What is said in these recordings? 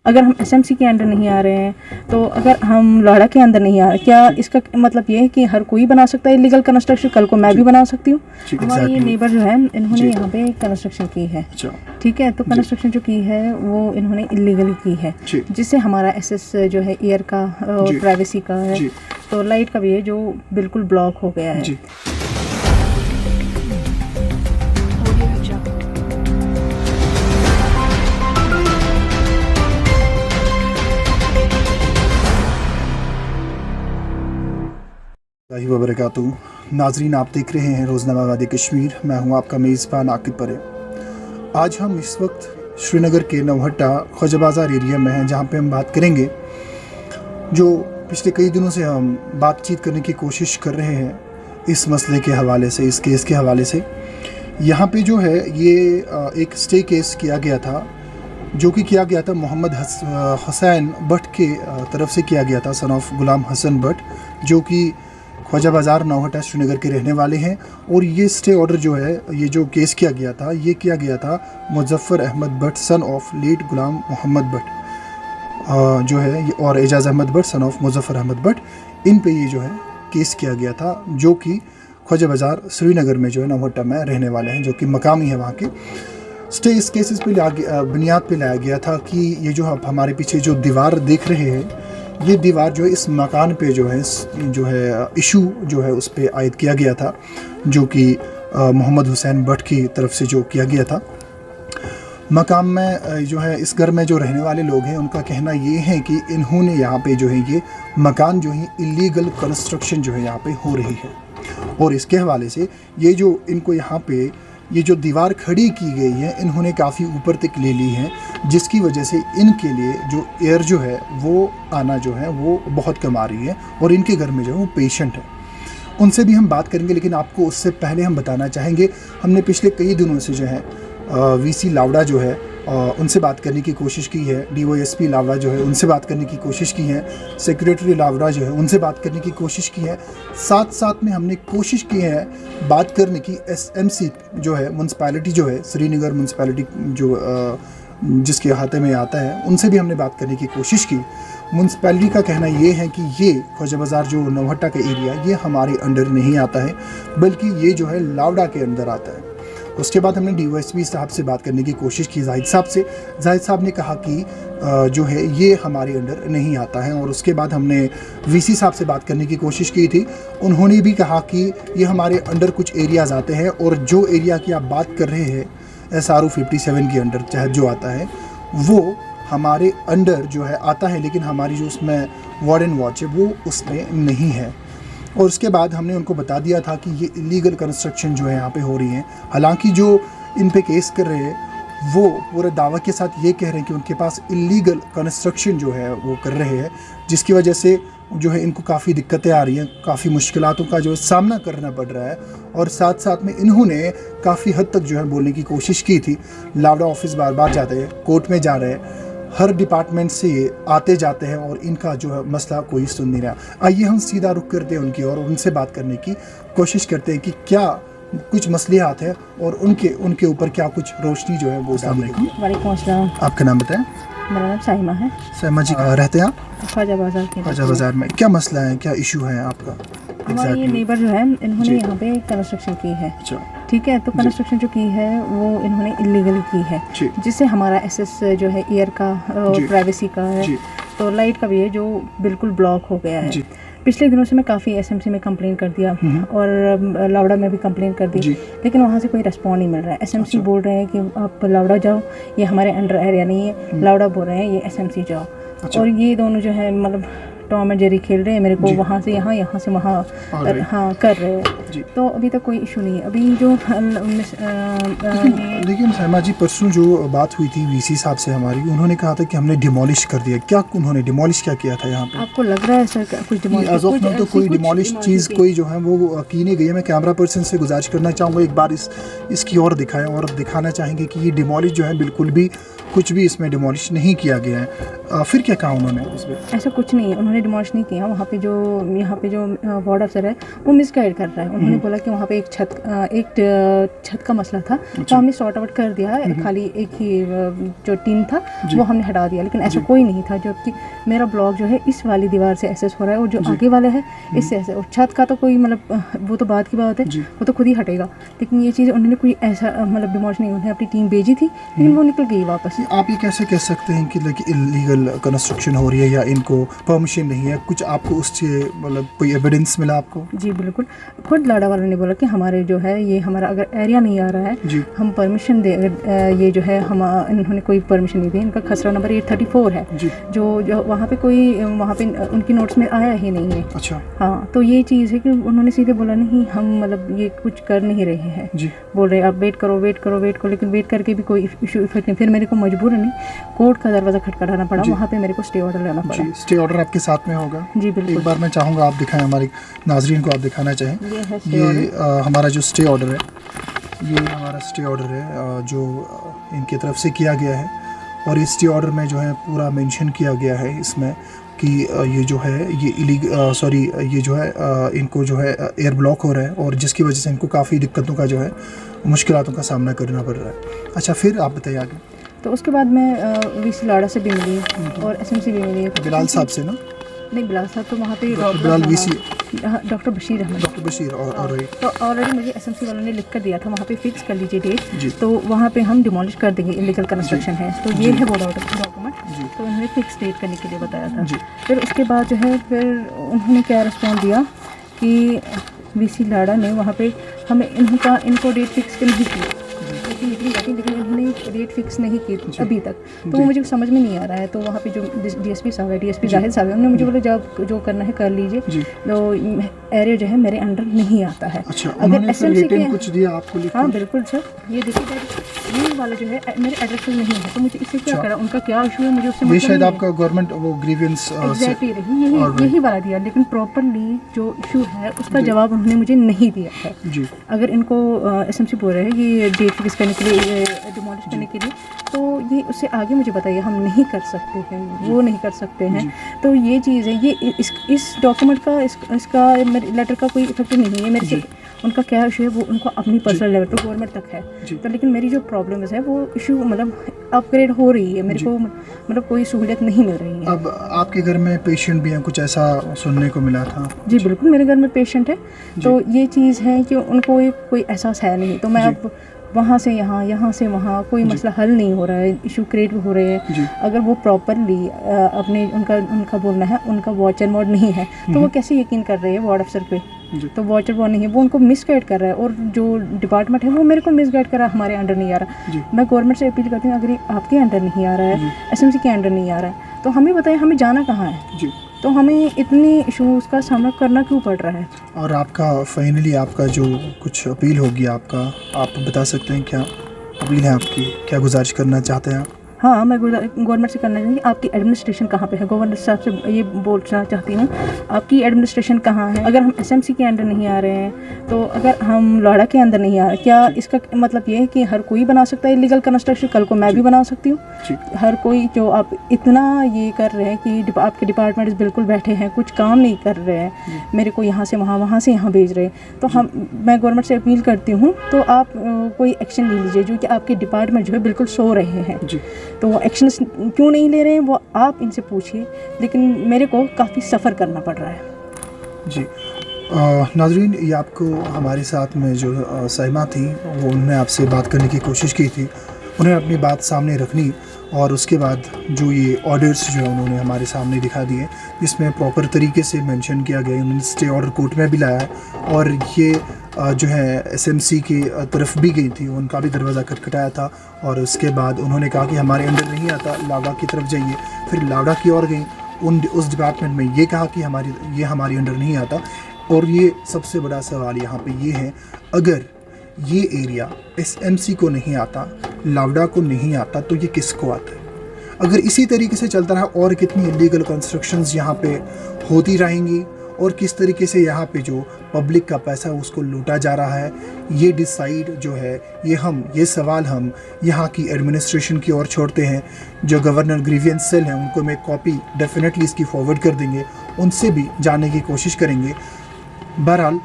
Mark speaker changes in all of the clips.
Speaker 1: अगर हम एसएमसी के अंडर नहीं आ रहे हैं तो अगर हम लाड़ा के अंदर नहीं आ रहे, क्या इसका मतलब ये है कि हर कोई बना सकता है इलीगल कंस्ट्रक्शन? कल को मैं भी बना सकती हूँ। हमारे ये नेबर जो है इन्होंने यहाँ पे कंस्ट्रक्शन की है, ठीक है, तो कंस्ट्रक्शन जो की है वो इन्होंने इलीगली की है, जिससे हमारा एसेस जो है एयर का और प्राइवेसी का है, तो लाइट का भी है जो बिल्कुल ब्लॉक हो गया है।
Speaker 2: वबरकातुहू। नाजरीन, आप देख रहे हैं रोज़नामा वादी कश्मीर। मैं हूं आपका मेज़बान आकिब परे। आज हम इस वक्त श्रीनगर के नौहट्टा ख्वाजा बाज़ार एरिया में हैं, जहां पे हम बात करेंगे जो पिछले कई दिनों से हम बातचीत करने की कोशिश कर रहे हैं इस मसले के हवाले से, इस केस के हवाले से। यहाँ पे जो है ये एक स्टे केस किया गया था, जो कि किया गया था मोहम्मद हुसैन भट्ट के तरफ से किया गया था, सन ऑफ गुलाम हसन भट्ट, जो कि ख्वाजा बाज़ार नौहट्टा श्रीनगर के रहने वाले हैं। और ये स्टे ऑर्डर जो है, ये जो केस किया गया था, ये किया गया था Muzaffar Ahmad Bhatt son of late Ghulam Mohammad Bhatt जो है, और एजाज़ अहमद भट्ट सन ऑफ मुज़फ़्फ़र अहमद भट्ट, इन पे ये जो है केस किया गया था, जो कि ख्वाजा बाज़ार श्रीनगर में जो है नौहट्टा में रहने वाले हैं, जो कि मकामी है वहाँ के। स्टे इस केसेस पे बुनियाद पे लाया गया था कि ये जो आप हमारे पीछे जो दीवार देख रहे हैं, ये दीवार जो है इस मकान पे जो है इशू जो है उस पे आयद किया गया था, जो कि मोहम्मद हुसैन भट्ट की तरफ से जो किया गया था। मकाम में जो है इस घर में जो रहने वाले लोग हैं, उनका कहना ये है कि इन्होंने यहाँ पे जो है ये मकान जो है इलीगल कंस्ट्रक्शन जो है यहाँ पे हो रही है, और इसके हवाले से ये जो इनको यहाँ पे ये जो दीवार खड़ी की गई है, इन्होंने काफ़ी ऊपर तक ले ली है, जिसकी वजह से इनके लिए जो एयर जो है वो आना जो है वो बहुत कम आ रही है, और इनके घर में जो है वो पेशेंट है। उनसे भी हम बात करेंगे, लेकिन आपको उससे पहले हम बताना चाहेंगे, हमने पिछले कई दिनों से जो है वीसी लावड़ा जो है उनसे बात करने की कोशिश की है, डीवाईएसपी लावड़ा जो है उनसे बात करने की कोशिश की है, सेक्रेटरी लावड़ा जो है उनसे बात करने की कोशिश की है। साथ साथ में हमने कोशिश की है बात करने की एसएमसी जो है म्यूनसिपैलिटी जो है श्रीनगर म्यूनसिपैलिटी जो जिसके अहाते में आता है, उनसे भी हमने बात करने की कोशिश की। म्यूनसिपैलिटी का कहना ये है कि ये ख्वाजा बाज़ार जो नौहट्टा का एरिया, ये हमारे अंडर नहीं आता है, बल्कि ये जो है लावड़ा के अंदर आता है। उसके बाद हमने डीवाईएसपी साहब से बात करने की कोशिश की, जाहिद साहब से। जाहिद साहब ने कहा कि जो है ये हमारे अंडर नहीं आता है। और उसके बाद हमने वीसी साहब से बात करने की कोशिश की थी, उन्होंने भी कहा कि ये हमारे अंडर कुछ एरियाज़ आते हैं, और जो एरिया की आप बात कर रहे हैं SRO 57 के अंडर चाहे जो आता है, वो हमारे अंडर जो है आता है, लेकिन हमारी जो उसमें वार्डन वॉच है वो उसमें नहीं है। और उसके बाद हमने उनको बता दिया था कि ये इलीगल कंस्ट्रक्शन जो है यहाँ पे हो रही है। हालांकि जो इन पे केस कर रहे हैं वो पूरे दावा के साथ ये कह रहे हैं कि उनके पास इलीगल कंस्ट्रक्शन जो है वो कर रहे हैं, जिसकी वजह से जो है इनको काफ़ी दिक्कतें आ रही हैं, काफ़ी मुश्किलातों का जो है सामना करना पड़ रहा है। और साथ साथ में इन्होंने काफ़ी हद तक जो है बोलने की कोशिश की थी। लावड़ा ऑफिस बार बार जाते हैं, कोर्ट में जा रहे हैं, हर डिपार्टमेंट से ये आते जाते हैं, और इनका जो है मसला कोई सुन नहीं रहा। आइए हम सीधा रुख करते हैं उनकी और उनसे बात करने की कोशिश करते हैं कि क्या कुछ मसलियात है और उनके ऊपर क्या कुछ रोशनी जो है वो सामने।
Speaker 1: वालेकुम अस्सलाम।
Speaker 2: आपका नाम बताएं।
Speaker 1: मेरा नाम साइमा है।
Speaker 2: साइमा जी, रहते हैं आप
Speaker 1: ख्वाजा बाज़ार के?
Speaker 2: ख्वाजा बाज़ार में। क्या मसला है, क्या इशू है आपका?
Speaker 1: हमारे ये नेबर जो है इन्होंने यहाँ पे कंस्ट्रक्शन की है, ठीक है, तो कंस्ट्रक्शन जो की है वो इन्होंने इलीगली की है, जिससे हमारा एसेस जो है एयर का और प्राइवेसी का है, तो लाइट का भी है जो बिल्कुल ब्लॉक हो गया है। पिछले दिनों से मैं काफ़ी एसएमसी में कंप्लेन कर दिया और लावड़ा में भी कंप्लेन कर दी, लेकिन वहाँ से कोई रिस्पॉन्स नहीं मिल रहा है। एसएमसी बोल रहे हैं कि आप लावड़ा जाओ, ये हमारे अंडर एरिया नहीं है। लावड़ा बोल रहे हैं ये एसएमसी जाओ, और ये दोनों जो है मतलब टॉम एंड जेरी खेल रहे हैं, मेरे को वहाँ से यहाँ, यहाँ से वहाँ हाँ कर रहे हैं। तो अभी तक कोई इशू नहीं है। अभी जो
Speaker 2: लेकिन साइमा जी, परसों जो बात हुई थी वीसी साहब से हमारी, उन्होंने कहा था कि हमने डिमोलिश कर दिया। क्या उन्होंने डिमोलिश क्या किया था यहाँ पे?
Speaker 1: आपको लग रहा है सर कुछ डिमोलिश?
Speaker 2: तो कोई डिमोलिश चीज़ कोई जो है वो की नहीं गई है। मैं कैमरा पर्सन से गुजारिश करना चाहूँगा एक बार इसकी और दिखाएं, और दिखाना चाहेंगे कि ये डिमोलिश जो है बिल्कुल भी कुछ भी इसमें डिमोलिश नहीं किया गया है। फिर क्या कहा उन्होंने इसमें?
Speaker 1: ऐसा कुछ नहीं है, उन्होंने डिमोलिश नहीं किया, वहाँ पे जो यहाँ पे जो वार्ड अफसर है वो मिसगाइड कर रहा है। उन्होंने बोला कि वहाँ पे एक छत का मसला था, तो हमने सॉर्ट आउट कर दिया, खाली एक ही जो टीन था वो हमने हटा दिया, लेकिन ऐसा कोई नहीं था। जबकि मेरा ब्लॉक जो है इस वाली दीवार से एसेस हो रहा है और जो आगे वाला है इससे ऐसे, और छत का तो कोई मतलब वो तो बात की बात है, वो तो खुद ही हटेगा। लेकिन ये चीज़ उन्होंने कोई ऐसा मतलब डिमोलिश नहीं, उन्होंने अपनी टीम भेजी थी लेकिन वो निकल गई वापस।
Speaker 2: आप ये कैसे कह सकते हैं कि इलीगल कंस्ट्रक्शन हो रही है या इनको परमिशन नहीं है? कुछ आपको उससे मतलब कोई एविडेंस मिला आपको?
Speaker 1: जी बिल्कुल, खुद लाड़ा वालों ने बोला कि हमारे जो है ये हमारा अगर एरिया नहीं आ रहा है हम परमिशन दे, अगर ये जो है हम इन्होंने कोई परमिशन नहीं दी। इनका खसरा नंबर 834 है जो वहाँ पे कोई वहाँ पे उनकी नोट्स में आया ही नहीं है।
Speaker 2: अच्छा।
Speaker 1: हाँ, तो ये चीज़ है कि उन्होंने सीधे बोला नहीं हम मतलब ये कुछ कर नहीं रहे हैं, बोल रहे आप वेट करो, लेकिन वेट करके भी कोई इशू इफेक्ट नहीं। फिर मेरे को मजबूरन नहीं कोर्ट का दरवाज़ा खटखटाना पड़ा, वहाँ पे मेरे को स्टे ऑर्डर लेना पड़ा।
Speaker 2: स्टे ऑर्डर आपके साथ में होगा?
Speaker 1: जी बिल्कुल।
Speaker 2: एक बार मैं चाहूँगा आप दिखाएं, हमारे नाजरीन को आप दिखाना चाहें। ये हमारा जो स्टे ऑर्डर है, ये हमारा स्टे ऑर्डर है जो इनकी तरफ से किया गया है, और इस स्टे ऑर्डर में जो है पूरा मेंशन किया गया है इसमें कि ये जो है ये ये जो है इनको जो है एयर ब्लॉक हो रहा है, और जिसकी वजह से इनको काफ़ी दिक्कतों का जो है मुश्किलातों का सामना करना पड़ रहा है। अच्छा, फिर आप बताइए आगे।
Speaker 1: तो उसके बाद मैं वीसी लाड़ा से भी मिली और एसएमसी भी मिली।
Speaker 2: बिलाल साहब से ना?
Speaker 1: नहीं, बिलाल साहब तो वहाँ पे
Speaker 2: Bilal VC,
Speaker 1: doctor Bashir Ahmad.
Speaker 2: Doctor Bashir. और
Speaker 1: तो ऑलरेडी मुझे एसएमसी वालों ने लिख कर दिया था वहाँ पे फिक्स कर लीजिए डेट, तो वहाँ पे हम डिमोलिश कर देंगे, इलीगल कंस्ट्रक्शन है। तो ये है वो डॉक्यूमेंट, तो उन्होंने फिक्स डेट करने के लिए बताया था। फिर उसके बाद जो है फिर उन्होंने क्या रिस्पॉन्स दिया कि वीसी लाड़ा ने वहाँ पे हमें इनको डेट फिक्स नहीं की, लेकिन उन्होंने डेट फिक्स नहीं की अभी तक। तो वो मुझे समझ में नहीं आ रहा है। तो वहाँ पे जो डीएसपी साहब है, डीएसपी जाहिद साहब है, उन्होंने मुझे बोला जब जो करना है कर लीजिए, तो एरिया जो है मेरे अंडर नहीं आता है।
Speaker 2: अच्छा,
Speaker 1: अगर एसएमसी के
Speaker 2: कुछ दिया आपको?
Speaker 1: हाँ बिल्कुल सर, ये देखिए ये वाला जो है मेरे एड्रेस में नहीं है, तो मुझे इससे क्या करा, उनका क्या इशू है मुझे उससे मतलब
Speaker 2: शायद आपका गवर्नमेंट वो ग्रीवेंस
Speaker 1: एग्जैक्टली यही वाला दिया, लेकिन प्रॉपरली जो इशू है उसका जवाब उन्होंने मुझे नहीं दिया है। अगर इनको एसएमसी बोल रहे हैं कि डेट फिक्स करने के लिए, डिमोलिश करने के लिए, तो ये उससे आगे मुझे बताइए, हम नहीं कर सकते हैं, वो नहीं कर सकते हैं। तो ये चीज़ है, ये इस डॉक्यूमेंट का इसका मेरे लेटर का कोई इफेक्ट नहीं है मेरे से। उनका क्या इशू है वो उनको अपनी पर्सनल लेवल पर गवर्नमेंट तक है, तो लेकिन मेरी जो प्रॉब्लम है वो इशू मतलब अपग्रेड हो रही है, मेरे को मतलब कोई सहूलियत नहीं मिल रही है।
Speaker 2: अब आपके घर में पेशेंट भी हैं, कुछ ऐसा सुनने को मिला था?
Speaker 1: जी बिल्कुल, मेरे घर में पेशेंट है, तो ये चीज़ है कि उनको कोई एहसास है नहीं। तो मैं अब वहाँ से यहाँ से वहाँ कोई मसला हल नहीं हो रहा है, इशू क्रिएट हो रहे हैं। अगर वो प्रॉपरली अपने उनका बोलना है, उनका वॉच एंड वार्ड नहीं है, तो वो कैसे यकीन कर रहे हैं वार्ड अफसर पे? तो वॉच एंड वार्ड नहीं है, वो उनको मिसगाइड कर रहा है, और जो डिपार्टमेंट है वो मेरे को मिसगाइड कर रहा है, हमारे अंडर नहीं आ रहा। मैं गवर्नमेंट से अपील करती हूँ, अगर आपके अंडर नहीं आ रहा है, एसएमसी के अंडर नहीं आ रहा है, तो हमें बताएं हमें जाना कहाँ है? तो हमें इतनी इशूज़ का सामना करना क्यों पड़ रहा है?
Speaker 2: और आपका फाइनली आपका जो कुछ अपील होगी आपका, आप बता सकते हैं क्या अपील है आपकी, क्या गुजारिश करना चाहते हैं आप?
Speaker 1: हाँ, मैं गवर्नमेंट से करना चाहूँगी, आपकी एडमिनिस्ट्रेशन कहाँ पे है? गवर्नर साहब से ये बोलना चाहती हूँ, आपकी एडमिनिस्ट्रेशन कहाँ है? अगर हम एसएमसी के अंडर नहीं आ रहे हैं, तो अगर हम लाड़ा के अंदर नहीं आ रहे, क्या इसका मतलब ये है कि हर कोई बना सकता है इलीगल कंस्ट्रक्शन? कल को मैं भी बना सकती हूँ। हर कोई, जो आप इतना ये कर रहे हैं कि आपके डिपार्टमेंट बिल्कुल बैठे हैं, कुछ काम नहीं कर रहे हैं, मेरे को यहाँ से वहाँ से यहाँ भेज रहे हैं, तो मैं गवर्नमेंट से अपील करती हूँ, तो आप कोई एक्शन ले लीजिए, जो कि आपके डिपार्टमेंट जो है बिल्कुल सो रहे हैं। तो वो एक्शन क्यों नहीं ले रहे हैं वो आप इनसे पूछिए, लेकिन मेरे को काफ़ी सफ़र करना पड़ रहा है।
Speaker 2: जी नाज़रीन, ये आपको हमारे साथ में जो साइमा थी, वो उन्होंने आपसे बात करने की कोशिश की थी, उन्हें अपनी बात सामने रखनी, और उसके बाद जो ये ऑर्डर्स जो है उन्होंने हमारे सामने दिखा दिए, जिसमें प्रॉपर तरीके से मेंशन किया गया। उन्होंने स्टे ऑर्डर कोर्ट में भी लाया है, और ये जो है एसएमसी की तरफ भी गई थी, उनका भी दरवाज़ा खटखटाया था, और उसके बाद उन्होंने कहा कि हमारे अंडर नहीं आता, लाड़ा की तरफ जाइए। फिर लाड़ा की ओर गई, उस डिपार्टमेंट में ये कहा कि हमारी अंडर नहीं आता। और ये सबसे बड़ा सवाल यहाँ पे ये है, अगर ये एरिया एसएमसी को नहीं आता, लावड़ा को नहीं आता, तो ये किसको आता है? अगर इसी तरीके से चलता रहा, और कितनी इलीगल कंस्ट्रक्शंस यहाँ पे होती रहेंगी, और किस तरीके से यहाँ पे जो पब्लिक का पैसा उसको लूटा जा रहा है, ये डिसाइड जो है ये सवाल हम यहाँ की एडमिनिस्ट्रेशन की ओर छोड़ते हैं। जो गवर्नर ग्रीवियंस सेल हैं उनको मैं कॉपी डेफिनेटली इसकी फॉरवर्ड कर देंगे, उनसे भी जानने की कोशिश करेंगे। बहरहाल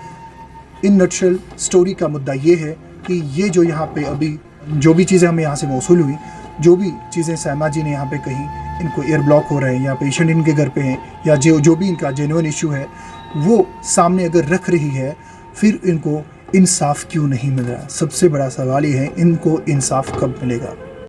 Speaker 2: इन नटशेल स्टोरी का मुद्दा ये है कि ये जो यहाँ पे अभी जो भी चीज़ें हमें यहाँ से मौसूल हुई, जो भी चीज़ें सहमा जी ने यहाँ पे कही, इनको एयर ब्लॉक हो रहे हैं या पेशेंट इनके घर पे हैं या जो भी इनका जेन्युइन इशू है वो सामने अगर रख रही है, फिर इनको इंसाफ क्यों नहीं मिल रहा? सबसे बड़ा सवाल ये है, इनको इंसाफ कब मिलेगा?